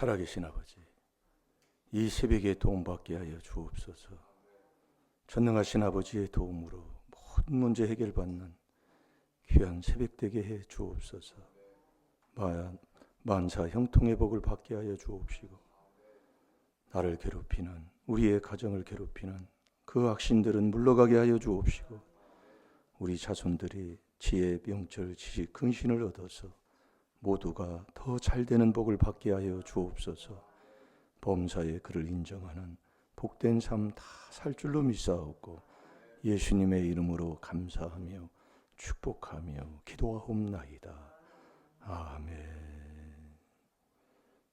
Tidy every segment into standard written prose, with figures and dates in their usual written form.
살아계신 아버지, 이 새벽에 도움받게 하여 주옵소서. 전능하신 아버지의 도움으로 모든 문제 해결받는 귀한 새벽 되게 해 주옵소서. 만사 형통의 복을 받게 하여 주옵시고, 나를 괴롭히는, 우리의 가정을 괴롭히는 그 악신들은 물러가게 하여 주옵시고, 우리 자손들이 지혜, 명철, 지식, 근신을 얻어서 모두가 더 잘되는 복을 받게 하여 주옵소서. 범사에 그를 인정하는 복된 삶 다 살 줄로 믿사옵고 예수님의 이름으로 감사하며 축복하며 기도하옵나이다. 아멘.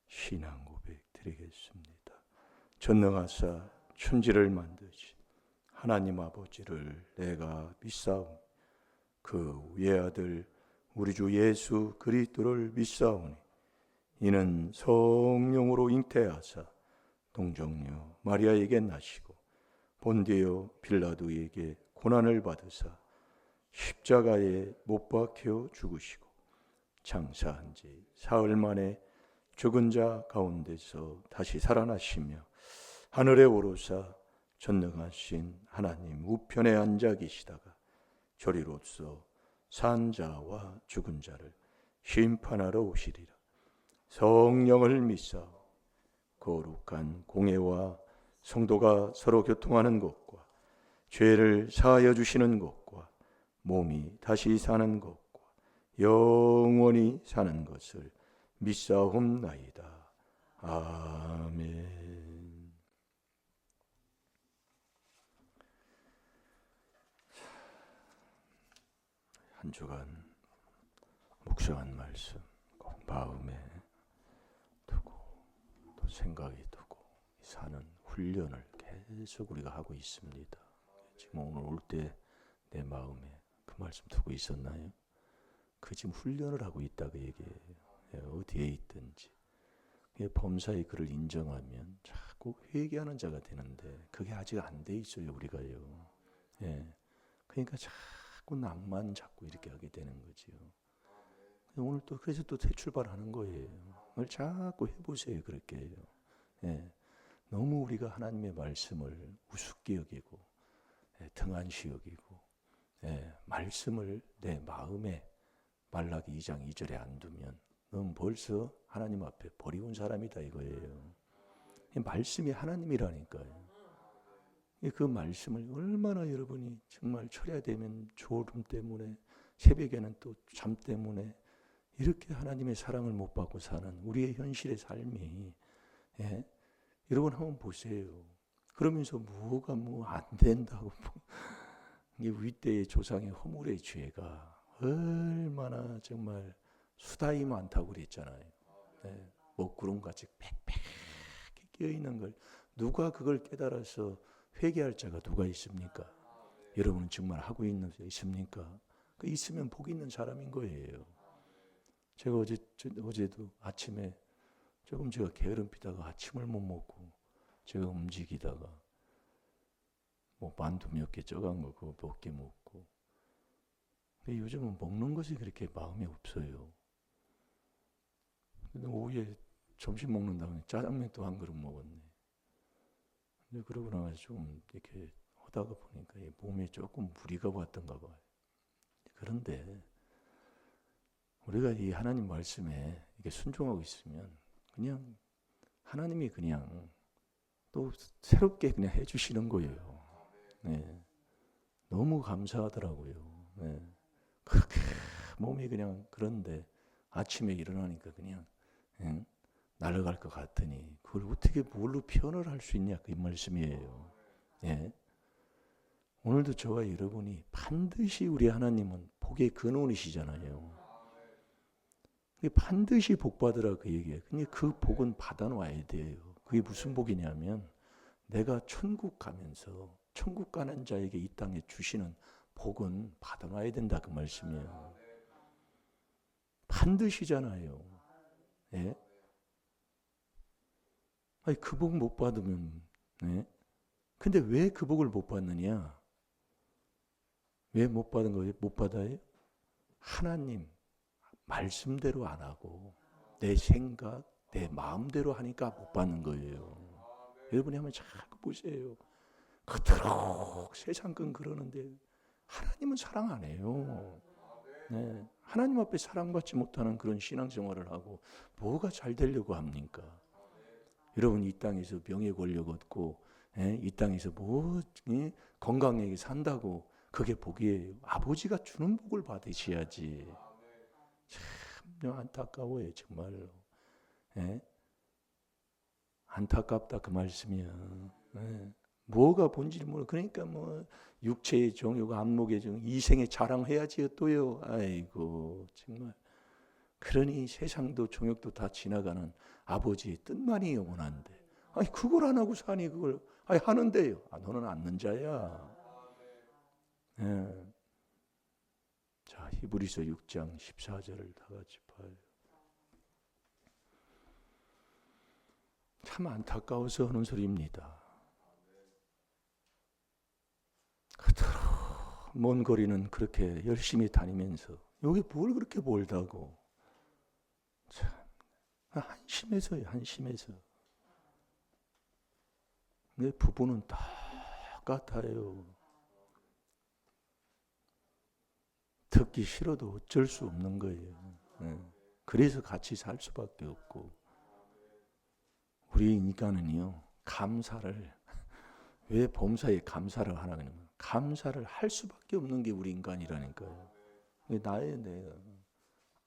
신앙 고백 드리겠습니다. 전능하사 천지를 만드신 하나님 아버지를 내가 믿사오니 그 외아들 우리 주 예수 그리스도를 믿사오니 이는 성령으로 잉태하사 동정녀 마리아에게 나시고 본디오 빌라도에게 고난을 받으사 십자가에 못 박혀 죽으시고 장사한 지 사흘 만에 죽은 자 가운데서 다시 살아나시며 하늘에 오르사 전능하신 하나님 우편에 앉아 계시다가 저리로서 산 자와 죽은 자를 심판하러 오시리라. 성령을 믿사오. 거룩한 공회와 성도가 서로 교통하는 것과 죄를 사하여 주시는 것과 몸이 다시 사는 것과 영원히 사는 것을 믿사옵나이다. 아멘. 한 주간 묵상한 말씀 꼭 마음에 두고 또 생각에 두고 사는 훈련을 계속 우리가 하고 있습니다. 지금 오늘 올 때 내 마음에 그 말씀 두고 있었나요? 그 지금 훈련을 하고 있다고 얘기해요. 어디에 있든지 범사의 그를 인정하면 자꾸 회개하는 자가 되는데 그게 아직 안 돼 있어요, 우리가요. 그러니까 자꾸 낭만 잡고 이렇게 하게 되는 거지요. 오늘 또 그래서 또 새 출발하는 거예요. 오늘 자꾸 해보세요. 그렇게 해요. 너무 우리가 하나님의 말씀을 우습게 여기고 등한시 여기고 말씀을 내 마음에 말라기 2장 2절에 안 두면 넌 벌써 하나님 앞에 버리운 사람이다 이거예요. 말씀이 하나님이라니까요. 그 말씀을 얼마나 여러분이 정말 철야되면 졸음 때문에 새벽에는 또 잠 때문에 이렇게 하나님의 사랑을 못 받고 사는 우리의 현실의 삶이 여러분 한번 보세요. 그러면서 뭐가 뭐 안 된다고 이 윗대의 조상의 허물의 죄가 얼마나 정말 수다이 많다고 그랬잖아요. 먹구름같이 팩팩 끼어있는 걸 누가 그걸 깨달아서 회개할 자가 누가 있습니까? 여러분은 정말 하고 있는 자 있습니까? 그 있으면 복 있는 사람인 거예요. 제가 어제도 아침에 조금 제가 게으름 피다가 아침을 못 먹고 제가 움직이다가 뭐 만두 몇 개 쪄간 거 그거 몇 개 먹고 근데 요즘은 먹는 것이 그렇게 마음이 없어요. 근데 오후에 점심 먹는다고 짜장면 또 한 그릇 먹었네. 근데 그러고 나서 좀 이렇게 하다가 보니까 몸에 조금 무리가 왔던가 봐요. 그런데 우리가 이 하나님 말씀에 이게 순종하고 있으면 그냥 하나님이 그냥 또 새롭게 그냥 해주시는 거예요. 너무 감사하더라고요. 그렇게 몸이 그냥 그런데 아침에 일어나니까 그냥 날아갈 것 같으니 그걸 어떻게 뭘로 표현을 할 수 있냐 그 말씀이에요. 오늘도 저와 여러분이 반드시 우리 하나님은 복의 근원이시잖아요. 반드시 복 받으라 그 얘기예요. 근데 그 복은 받아놔야 돼요. 그게 무슨 복이냐면 내가 천국 가면서 천국 가는 자에게 이 땅에 주시는 복은 받아놔야 된다 그 말씀이에요. 반드시잖아요. 아니 그 복 못 받으면 근데 왜 그 복을 못 받느냐? 왜 못 받은 거예요? 못 받아요? 하나님 말씀대로 안 하고 내 생각, 내 마음대로 하니까 못 받는 거예요. 여러분이 한번 자꾸 보세요. 그토록 세상 건 그러는데 하나님은 사랑 안 해요. 네. 하나님 앞에 사랑받지 못하는 그런 신앙생활을 하고 뭐가 잘 되려고 합니까? 여러분 이 땅에서 명예 권력 얻고 이 땅에서 뭐 건강하게 산다고 그게 복이에요. 아버지가 주는 복을 받으셔야지. 참 안타까워요 정말로. 안타깝다 그 말씀이야. 뭐가 본질 모르. 그러니까 뭐 육체의 정욕, 안목의 정, 이생의 자랑해야지요 또요. 아이고 정말. 그러니 세상도 정욕도 다 지나가는 아버지의 뜻만이 영원한데. 아니 그걸 안 하고 사니 그걸 아니 하는데요. 너는 않는 자야. 자 히브리서 6장 14절을 다 같이 봐요. 참 안타까워서 하는 소리입니다. 그토록 먼 거리는 그렇게 열심히 다니면서 여기 뭘 그렇게 멀다고. 참 한심해서요. 한심해서. 내 부부는 똑같아요. 듣기 싫어도 어쩔 수 없는 거예요. 그래서 같이 살 수밖에 없고. 우리 인간은요. 감사를 왜 범사에 감사를 하냐면 감사를 할 수밖에 없는 게 우리 인간이라니까요. 나의 내가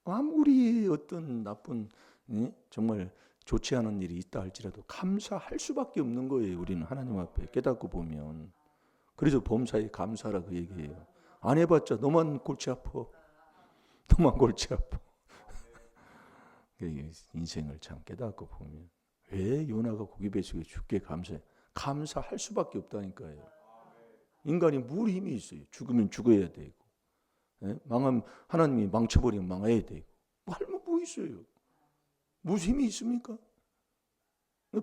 아무리 어떤 나쁜 정말 좋지 않은 일이 있다 할지라도 감사할 수밖에 없는 거예요. 우리는 하나님 앞에 깨닫고 보면. 그래서 범사에 감사라고 얘기해요. 안 해봤자 너만 골치 아파. 너만 골치 아파. 인생을 참 깨닫고 보면 왜 요나가 고기 배속에 죽게 감사해? 감사할 수밖에 없다니까요. 인간이 뭘 힘이 있어요? 죽으면 죽어야 되고, 망하면 하나님이 망쳐버리면 망해야 되고, 뭐 있어요? 무슨 힘이 있습니까?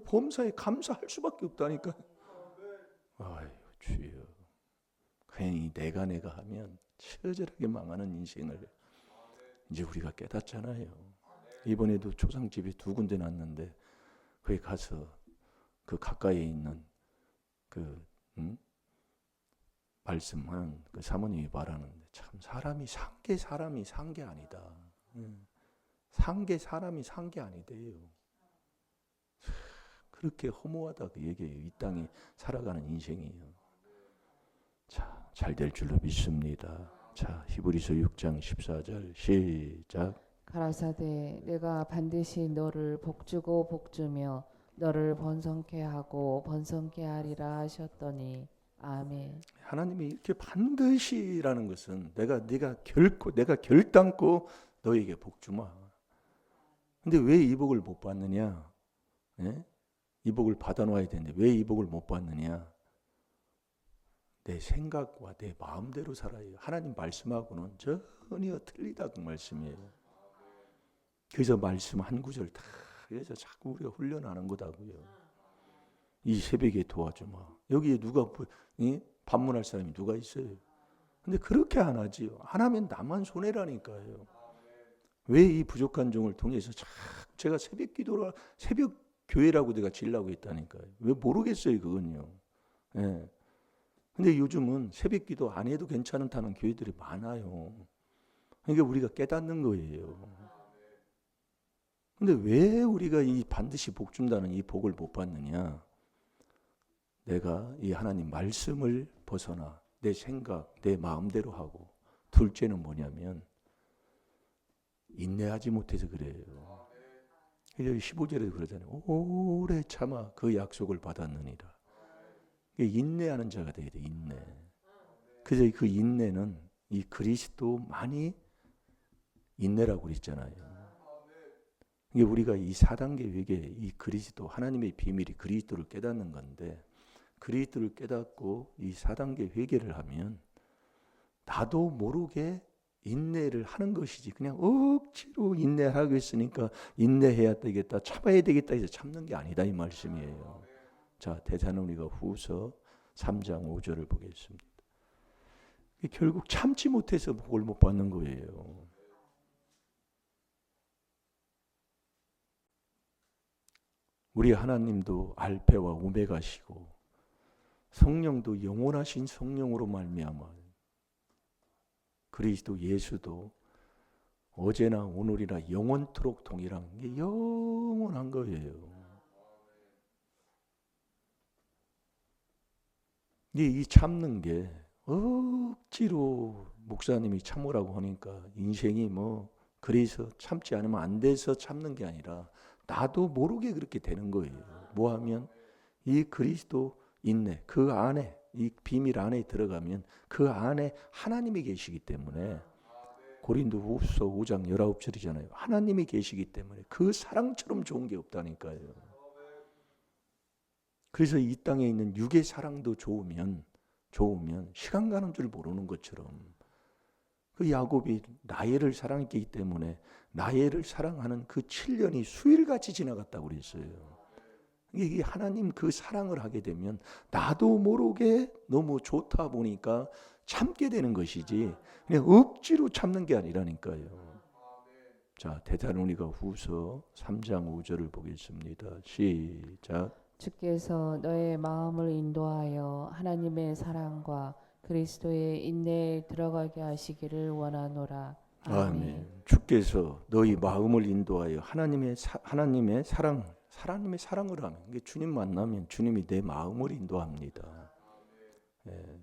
범사에 감사할 수밖에 없다니까. 아유 주여, 괜히 내가 하면 처절하게 망하는 인생을 이제 우리가 깨닫잖아요. 이번에도 초상집이 2군데 났는데 거기 가서 그 가까이에 있는 그 말씀하는 그 사모님이 말하는데 참 사람이 산 게 아니다. 사람이 산 게 아니대요. 그렇게 허무하다 그 얘기예요. 이 땅에 살아가는 인생이요. 자, 잘 될 줄로 믿습니다. 자, 히브리서 6장 14절 시작. 가라사대 내가 반드시 너를 복주고 복주며 너를 번성케 하고 번성케 하리라 하셨더니 아멘. 하나님이 이렇게 반드시라는 것은 내가 결단코 너에게 복 주마. 근데 왜 이 복을 못 받느냐? 이 복을 받아놔야 되는데 왜 이 복을 못 받느냐? 내 생각과 내 마음대로 살아요. 하나님 말씀하고는 전혀 틀리다 그 말씀이에요. 그래서 말씀 한 구절 다 그래서 자꾸 우리가 훈련하는 거다고요. 이 새벽에 도와주마. 여기에 누가 반문할 사람이 누가 있어요? 근데 그렇게 안 하지요. 안 하면 나만 손해라니까요. 왜 이 부족한 종을 통해서 제가 새벽 교회라고 내가 지으려고 했다니까요. 왜 모르겠어요 그건요. 근데 요즘은 새벽 기도 안 해도 괜찮다는 교회들이 많아요. 그러니까 우리가 깨닫는 거예요. 근데 왜 우리가 이 반드시 복 준다는 이 복을 못 받느냐? 내가 이 하나님 말씀을 벗어나 내 생각, 내 마음대로 하고, 둘째는 뭐냐면 인내하지 못해서 그래요. 15절에도 그러잖아요. 오래 참아 그 약속을 받았느니라. 인내하는 자가 돼야 돼. 인내. 그래서 그 인내는 이 그리스도만이 인내라고 그랬잖아요. 이게 우리가 이 4단계 회개, 이 그리스도 하나님의 비밀이 그리스도를 깨닫는 건데, 그리스도를 깨닫고 이 4단계 회개를 하면 나도 모르게 인내를 하는 것이지, 그냥 억지로 인내하고 있으니까 인내해야 되겠다, 참아야 되겠다 해서 참는 게 아니다 이 말씀이에요. 자, 데살로니가 후서 3장 5절을 보겠습니다. 결국 참지 못해서 복을 못 받는 거예요. 우리 하나님도 알페와 오메가시고 성령도 영원하신 성령으로 말미암아 그리스도 예수도 어제나 오늘이나 영원토록 동일한 게 영원한 거예요. 이 참는 게 억지로 목사님이 참으라고 하니까 인생이 뭐 그래서 참지 않으면 안 돼서 참는 게 아니라 나도 모르게 그렇게 되는 거예요. 뭐 하면 이 그리스도 인내 그 안에 이 비밀 안에 들어가면 그 안에 하나님이 계시기 때문에 고린도후서 5장 19절이잖아요. 하나님이 계시기 때문에 그 사랑처럼 좋은 게 없다니까요. 그래서 이 땅에 있는 육의 사랑도 좋으면 시간 가는 줄 모르는 것처럼 그 야곱이 라헬을 사랑했기 때문에 라헬을 사랑하는 그 7년이 수일같이 지나갔다고 그랬어요. 이게 하나님 그 사랑을 하게 되면 나도 모르게 너무 좋다 보니까 참게 되는 것이지 그냥 억지로 참는 게 아니라니까요. 자, 데살로니가 후서 3장 5절을 보겠습니다. 시작. 주께서 너의 마음을 인도하여 하나님의 사랑과 그리스도의 인내에 들어가게 하시기를 원하노라. 아멘. 주께서 너희 마음을 인도하여 하나님의 사랑을 하면 이게 주님 만나면 주님이 내 마음을 인도합니다. 예.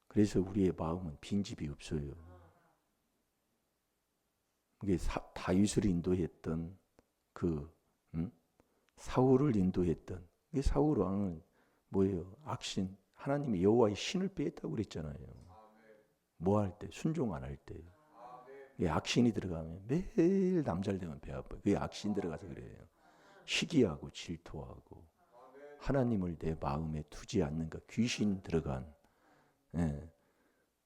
그래서 우리의 마음은 빈집이 없어요. 이게 다윗을 인도했던 사울을 인도했던 이 사울 왕은 뭐예요? 악신. 하나님이 여호와의 신을 빼앗다고 그랬잖아요. 뭐 할 때? 순종 안 할 때. 이게 악신이 들어가면 매일 남잘 되면 배 아파요. 그게 악신 들어가서 그래요. 시기하고 질투하고 하나님을 내 마음에 두지 않는가 귀신 들어간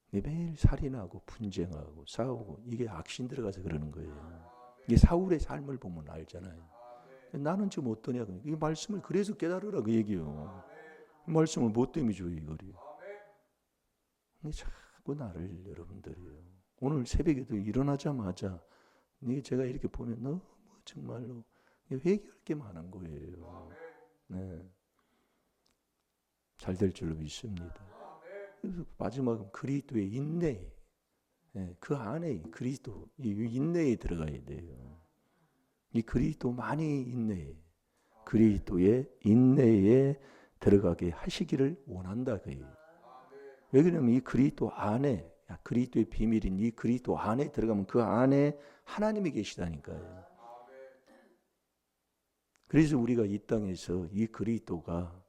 매일 살인하고 분쟁하고 싸우고 이게 악신 들어가서 그러는 거예요. 이게 사울의 삶을 보면 알잖아요. 나는 지금 어떠냐? 이 말씀을 그래서 깨달으라 그 얘기요. 말씀을 뭐 때문에 줘요 이거를? 자꾸 나를 여러분들이요. 오늘 새벽에도 일어나자마자 이게 제가 이렇게 보면 너무 정말로 회개할 게 많은 거예요. 네. 잘 될 줄로 믿습니다. 그래서 마지막은 그리스도의 인내. 네. 그 안에 그리스도 이 인내에 들어가야 돼요. 이 그리스도 많이 인내해. 그리스도의 인내에 들어가게 하시기를 원한다 그예요. 왜 그러냐면 이 그리스도 안에 그리스도의 비밀인 이 그리스도 안에 들어가면 그 안에 하나님이 계시다니까요. 그래서 우리가 이 땅에서 이 그리스도가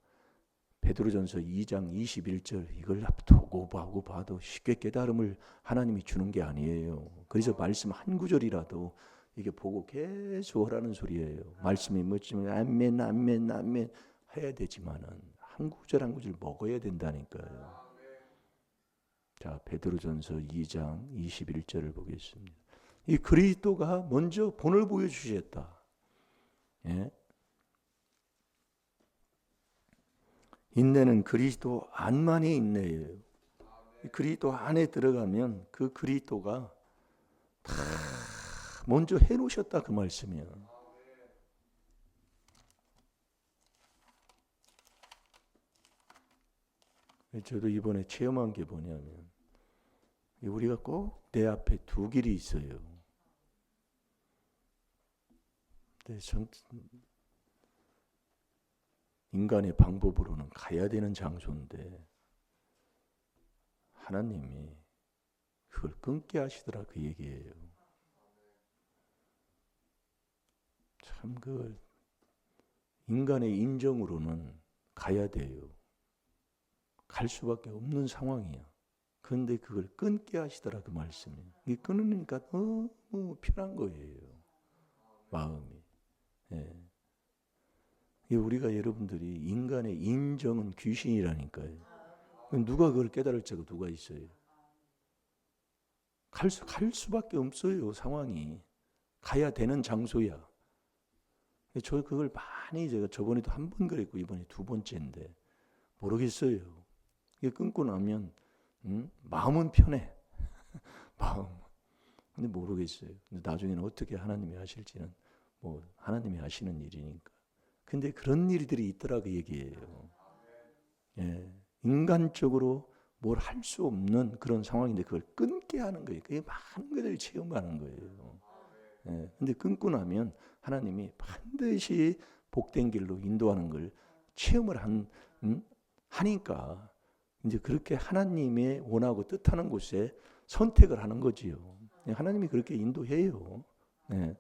베드로전서 2장 21절 이걸 두고 봐도 쉽게 깨달음을 하나님이 주는 게 아니에요. 그래서 말씀 한 구절이라도 이게 보고 계속 하라는 소리예요. 말씀이 멋지면 아멘 아멘 아멘 해야 되지만은 한 구절 한 구절 먹어야 된다니까요. 자, 베드로전서 2장 21절을 보겠습니다. 이 그리스도가 먼저 본을 보여주셨다. 예? 인내는 그리스도 안만의 인내예요. 그리스도 안에 들어가면 그 그리스도가 다 먼저 해놓으셨다 그 말씀이야. 저도 이번에 체험한 게 뭐냐면 우리가 꼭 내 앞에 두 길이 있어요. 근데 전 인간의 방법으로는 가야 되는 장소인데 하나님이 그걸 끊게 하시더라 그 얘기예요. 참 그 인간의 인정으로는 가야 돼요. 갈 수밖에 없는 상황이야. 그런데 그걸 끊게 하시더라 그 말씀이. 이게 끊으니까 너무 편한 거예요. 마음이. 예. 우리가 여러분들이 인간의 인정은 귀신이라니까요. 누가 그걸 깨달을 자가 누가 있어요? 갈 수밖에 없어요 상황이. 가야 되는 장소야. 저 그걸 많이 제가 저번에도 한 번 그랬고 이번에 두 번째인데 모르겠어요. 이게 끊고 나면 마음은 편해. 마음. 근데 모르겠어요. 근데 나중에는 어떻게 하나님이 하실지는 뭐 하나님이 하시는 일이니까. 근데 그런 일들이 있더라 그 얘기예요. 예, 인간적으로 뭘 할 수 없는 그런 상황인데 그걸 끊게 하는 거예요. 그게 많은 것을 체험하는 거예요. 예, 근데 끊고 나면 하나님이 반드시 복된 길로 인도하는 걸 체험을 하니까 이제 그렇게 하나님의 원하고 뜻하는 곳에 선택을 하는 거지요. 예, 하나님이 그렇게 인도해요. 예.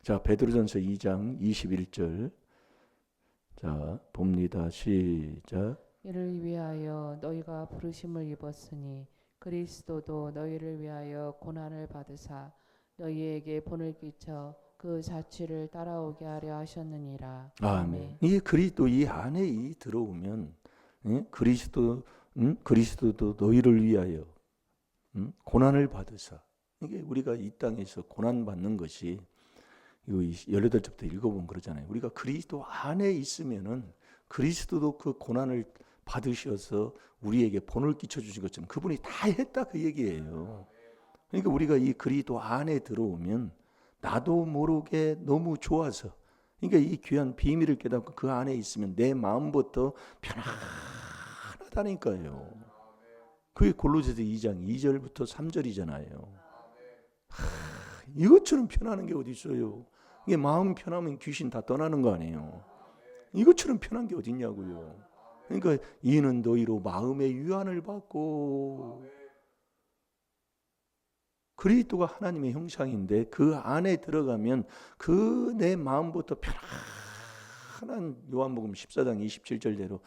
자, 베드로전서 2장 21절. 자, 봅니다. 시작. 이를 위하여 너희가 부르심을 입었으니 그리스도도 너희를 위하여 고난을 받으사 너희에게 본을 끼쳐 그 자취를 따라오게 하려 하셨느니라. 아멘. 이 그리스도 이 안에 이 들어오면 그리스도도 너희를 위하여 고난을 받으사. 이게 우리가 이 땅에서 고난 받는 것이 이거 18절부터 읽어보면 그러잖아요. 우리가 그리스도 안에 있으면은 그리스도도 그 고난을 받으셔서 우리에게 본을 끼쳐주신 것처럼 그분이 다 했다 그 얘기예요. 그러니까 우리가 이 그리스도 안에 들어오면 나도 모르게 너무 좋아서, 그러니까 이 귀한 비밀을 깨닫고 그 안에 있으면 내 마음부터 편안하다니까요. 그게 골로새서 2장 2절부터 3절이잖아요. 이것처럼 편안한 게 어디 있어요? 이게 마음 편하면 귀신 다 떠나는 거 아니에요? 이것처럼 편한 게 어디 있냐고요. 그러니까 이는 너희로 마음의 유한을 받고, 그리스도가 하나님의 형상인데 그 안에 들어가면 그 내 마음부터 편안한, 요한복음 14장 27절대로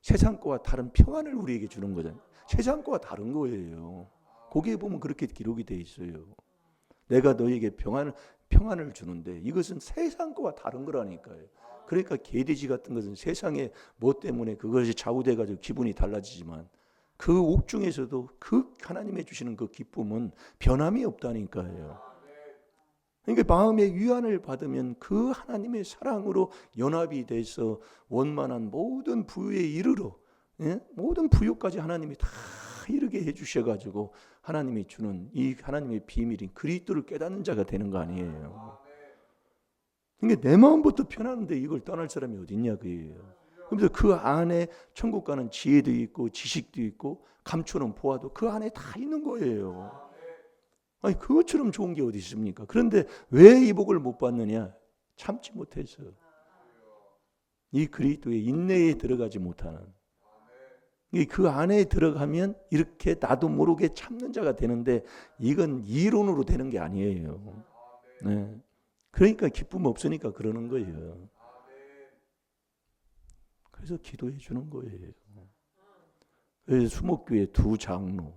세상 거와 다른 평안을 우리에게 주는 거잖아요. 세상 거와 다른 거예요. 거기에 보면 그렇게 기록이 돼 있어요. 내가 너에게 평안을 주는데 이것은 세상 거와 다른 거라니까요. 그러니까 개돼지 같은 것은 세상에 뭐 때문에 그것이 좌우돼 가지고 기분이 달라지지만 그 옥중에서도 그 하나님의 주시는 그 기쁨은 변함이 없다니까요. 그러니까 마음의 위안을 받으면 그 하나님의 사랑으로 연합이 돼서 원만한 모든 부유에 이르러, 모든 부유까지 하나님이 다 이르게 해주셔가지고 하나님이 주는 이 하나님의 비밀인 그리스도를 깨닫는 자가 되는 거 아니에요. 그러니까 내 마음부터 편하는데 이걸 떠날 사람이 어디 있냐 그예요. 그래서 그 안에 천국 가는 지혜도 있고 지식도 있고 감추는 보아도 그 안에 다 있는 거예요. 아니 그것처럼 좋은 게 어디 있습니까? 그런데 왜 이 복을 못 받느냐? 참지 못해서. 이 그리스도의 인내에 들어가지 못하는. 그 안에 들어가면 이렇게 나도 모르게 참는 자가 되는데 이건 이론으로 되는 게 아니에요. 네. 그러니까 기쁨 없으니까 그러는 거예요. 그래서 기도해 주는 거예요. 그래서 수목교회 두 장로,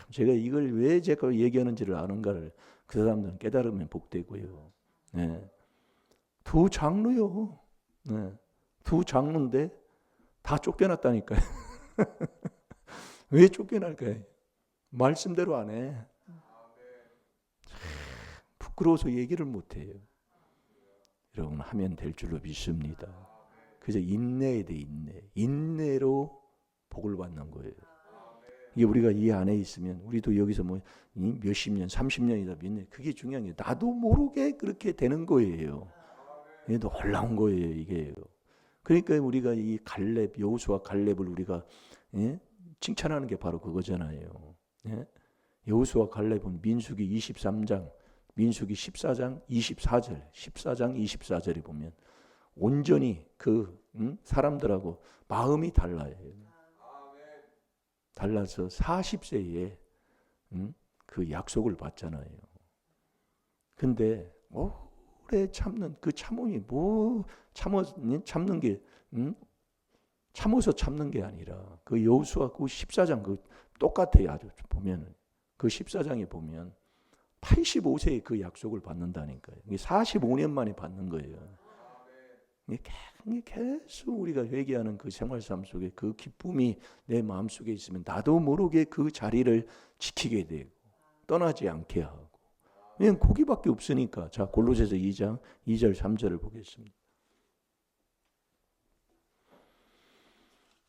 제가 이걸 왜 제가 얘기하는지를 아는가를 그 사람들은 깨달으면 복되고요. 네. 두 장로요. 네. 두 장로인데 다 쫓겨났다니까요. 왜 쫓겨날까요? 말씀대로 안 해. 부끄러워서 얘기를 못해요. 여러분 하면 될 줄로 믿습니다. 그래서 인내에 대해 인내로 복을 받는 거예요. 이게 우리가 이 안에 있으면 우리도 여기서 뭐 몇십 년, 30년이다 믿네. 그게 중요한 게 나도 모르게 그렇게 되는 거예요. 이게 놀라운 거예요, 이게. 그러니까 우리가 이 갈렙, 여호수아 갈렙을 우리가 칭찬하는 게 바로 그거잖아요. 여호수아 갈렙은 민수기 23장, 민수기 14장 24절, 14장 24절에 보면 온전히 그 사람들하고 마음이 달라요. 달라서 40세에 그 약속을 받잖아요. 근데 오래 참는 그 참음이 뭐 참는 게 참어서 참는 게 아니라 그 여호수아 그 14장 그 똑같아요. 아주 보면은 그 14장에 보면 85세에 그 약속을 받는다니까요. 이게 45년 만에 받는 거예요. 계속 우리가 회개하는 그 생활삶 속에 그 기쁨이 내 마음속에 있으면 나도 모르게 그 자리를 지키게 되고 떠나지 않게 하고, 왜냐면 거기밖에 없으니까. 자, 골로새서 2장 2절 3절을 보겠습니다.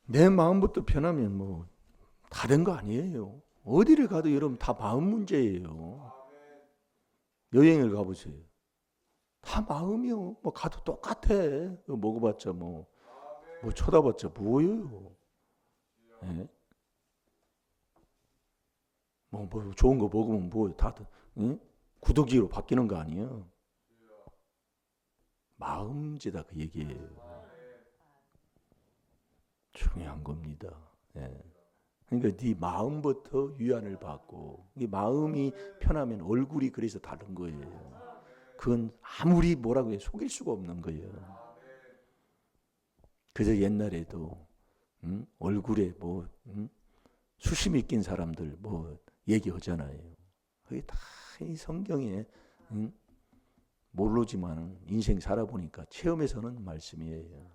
내 마음부터 편하면 뭐 다 된 거 아니에요. 어디를 가도 여러분 다 마음 문제예요. 여행을 가보세요. 다 마음이요. 뭐 가도 똑같아. 먹어봤자 뭐 쳐다봤자 뭐예요. 예? 뭐 좋은 거 먹으면 뭐 다들 응? 구더기로 바뀌는 거 아니에요. 마음지다 그 얘기예요. 중요한 겁니다. 예. 그러니까 네 마음부터 위안을 받고 이 마음이 편하면 얼굴이 그래서 다른 거예요. 그건 아무리 뭐라고 해 속일 수가 없는 거예요. 그래서 옛날에도 얼굴에 수심이 낀 사람들 얘기하잖아요. 그게 다 이 성경에 모르지만 인생 살아보니까 체험에서는 말씀이에요.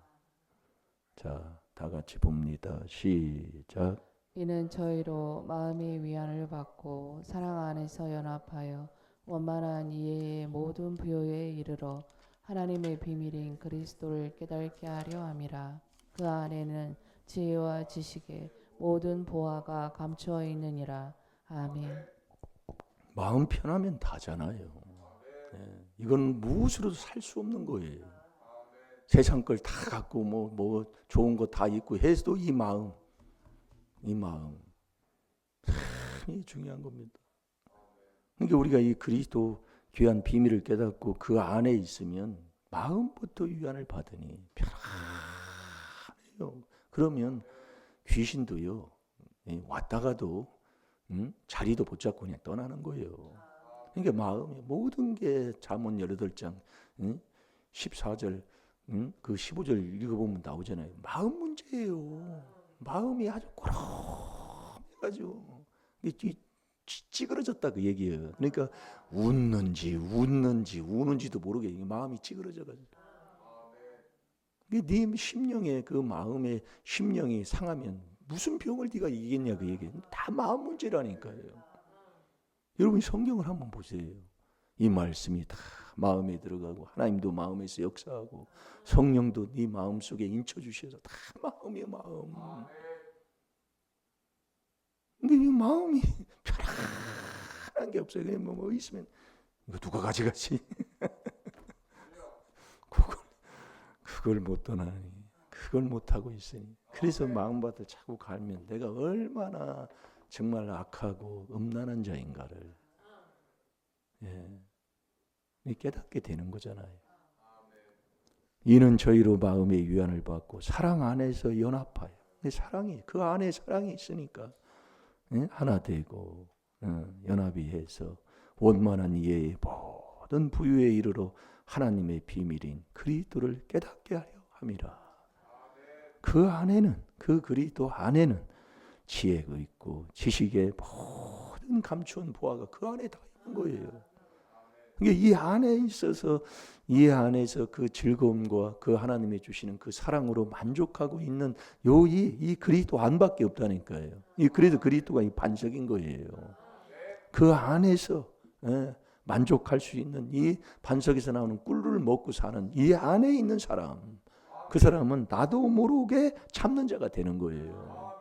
자, 다 같이 봅니다. 시작. 이는 저희로 마음의 위안을 받고 사랑 안에서 연합하여 원만한 이해의 모든 부요에 이르러 하나님의 비밀인 그리스도를 깨닫게 하려 함이라. 그 안에는 지혜와 지식의 모든 보화가 감추어 있느니라. 아멘. 마음 편하면 다잖아요. 네. 이건 무엇으로도 살 수 없는 거예요. 세상 걸 다 갖고 뭐 좋은 거 다 있고 해도 이 마음이 참 중요한 겁니다. 그러니까 우리가 이 그리스도 귀한 비밀을 깨닫고 그 안에 있으면 마음부터 위안을 받으니 편안해요. 그러면 귀신도요 왔다가도 자리도 붙잡고 그냥 떠나는 거예요. 그러니까 마음이 모든 게 잠언 18장 14절 그 15절 읽어보면 나오잖아요. 마음 문제예요. 마음이 아주 꼬름해가지고 찌그러졌다 그 얘기예요. 그러니까 우는지도 모르게 마음이 찌그러져가지고. 네 심령의 그 마음의 심령이 상하면 무슨 병을 네가 이기겠냐 그 얘기예요. 다 마음 문제라니까요. 여러분 성경을 한번 보세요. 이 말씀이 다 마음에 들어가고 하나님도 마음에서 역사하고 성령도 네 마음 속에 인쳐주셔서 다 마음이에요. 마음. 근데 이 마음이 편안한 게 없어요. 그냥 뭐 있으면 이거 누가 가져가지? 그걸 못 떠나니 그걸 못하고 있으니 그래서 마음밭을 자꾸 갈면 내가 얼마나 정말 악하고 음란한 자인가를 깨닫게 되는 거잖아요. 이는 저희로 마음의 위안을 받고 사랑 안에서 연합하여 사랑이 그 안에 사랑이 있으니까 하나 되고 연합이 해서 원만한 이해의 모든 부유에 이르러 하나님의 비밀인 그리스도를 깨닫게 하려 함이라. 그 안에는 그 그리스도 안에는 지혜가 있고 지식의 모든 감추은 보화가 그 안에 다 있는 거예요. 그러니까 이 안에 있어서 이 안에서 그 즐거움과 그 하나님이 주시는 그 사랑으로 만족하고 있는 이 그리스도 안밖에 없다니까요. 이 그리스도가 이 반석인 거예요. 그 안에서 만족할 수 있는 이 반석에서 나오는 꿀을 먹고 사는 이 안에 있는 사람, 그 사람은 나도 모르게 참는 자가 되는 거예요.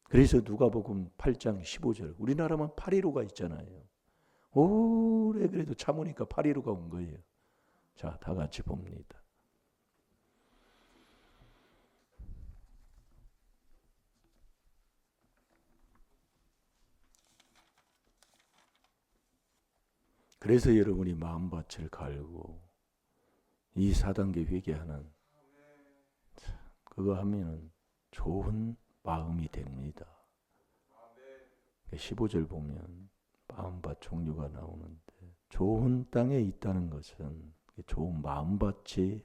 그래서 누가복음 8장 15절 우리나라만 8.15가 있잖아요. 오래 그래도 참으니까 8.15가 온 거예요. 자, 다 같이 봅니다. 그래서 여러분이 마음밭을 갈고 이 4단계 회개하는 그거 하면 좋은 마음이 됩니다. 15절 보면 마음밭 종류가 나오는데 좋은 땅에 있다는 것은 좋은 마음밭이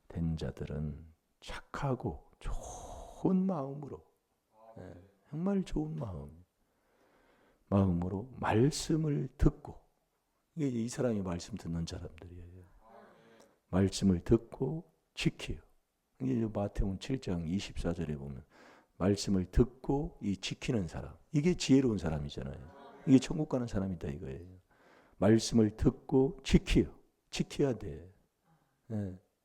된 자들은 착하고 좋은 마음으로 정말 좋은 마음으로 말씀을 듣고 이 사람이 말씀 듣는 사람들이에요. 말씀을 듣고 지키요. 이게 마태복음 7장 24절에 보면 말씀을 듣고 이 지키는 사람 이게 지혜로운 사람이잖아요. 이게 천국 가는 사람이다 이거예요. 말씀을 듣고 지켜야 돼.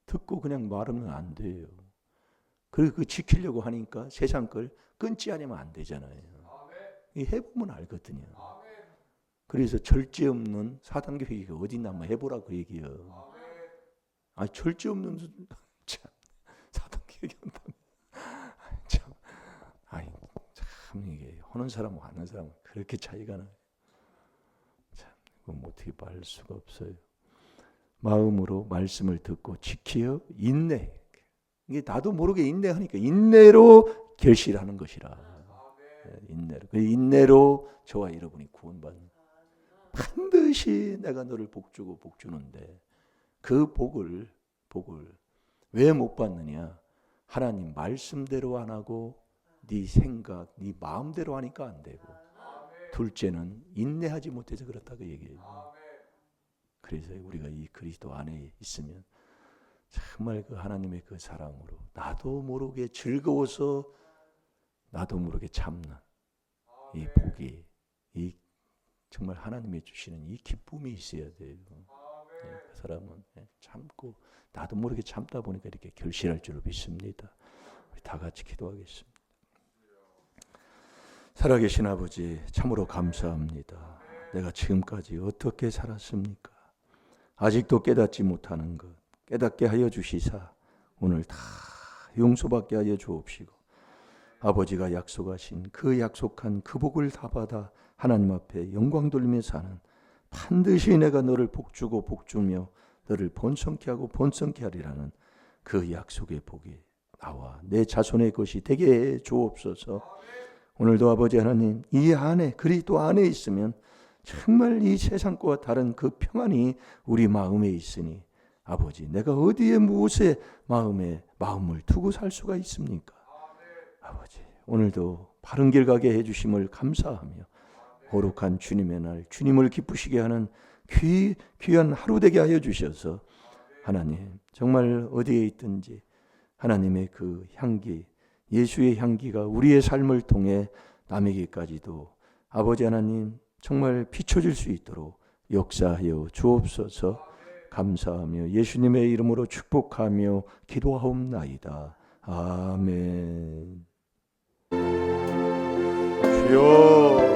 듣고 그냥 말하면 안 돼요. 그리고 그 지키려고 하니까 세상 걸 끊지 않으면 안 되잖아요. 이 해보면 알거든요. 그래서 절제 없는 사단교회가 어딨나 한번 해보라 그 얘기예요. 아, 절제 없는 참 사단교회 한다면 참, 아니 참 이게 하는 사람하고 안 하는 사람은 그렇게 차이가 나요. 참 그건 어떻게 말 수가 없어요. 마음으로 말씀을 듣고 지키어 인내. 이게 나도 모르게 인내하니까 인내로 결실하는 것이라. 인내로. 그 인내로 저와 여러분이 구원받는. 반드시 내가 너를 복주고 복주는데 그 복을 왜 못 받느냐? 하나님 말씀대로 안 하고 네 생각, 네 마음대로 하니까 안 되고. 둘째는 인내하지 못해서 그렇다고 얘기해요. 그래서 우리가 이 그리스도 안에 있으면 정말 그 하나님의 그 사랑으로 나도 모르게 즐거워서 나도 모르게 참는 이 복이, 이 정말 하나님이 주시는 이 기쁨이 있어야 돼요. 그 사람은 참고 나도 모르게 참다 보니까 이렇게 결실할 줄 믿습니다. 우리 다 같이 기도하겠습니다. 살아계신 아버지 참으로 감사합니다. 내가 지금까지 어떻게 살았습니까? 아직도 깨닫지 못하는 것 깨닫게 하여 주시사 오늘 다 용서받게 하여 주옵시고 아버지가 약속하신 그 약속한 그 복을 다 받아 하나님 앞에 영광 돌리며 사는 반드시 내가 너를 복주고 복주며 너를 번성케 하고 번성케 하리라는 그 약속의 복이 나와 내 자손의 것이 되게 해 주옵소서. 오늘도 아버지 하나님 이 안에 그리스도 안에 있으면 정말 이 세상과 다른 그 평안이 우리 마음에 있으니 아버지 내가 어디에 무엇에 마음을 두고 살 수가 있습니까? 아버지 오늘도 바른 길 가게 해주심을 감사하며 거룩한 주님의 날 주님을 기쁘시게 하는 귀한 하루 되게 하여 주셔서 하나님 정말 어디에 있든지 하나님의 그 향기 예수의 향기가 우리의 삶을 통해 남에게까지도 아버지 하나님 정말 비춰질 수 있도록 역사하여 주옵소서. 감사하며 예수님의 이름으로 축복하며 기도하옵나이다. 아멘. 주여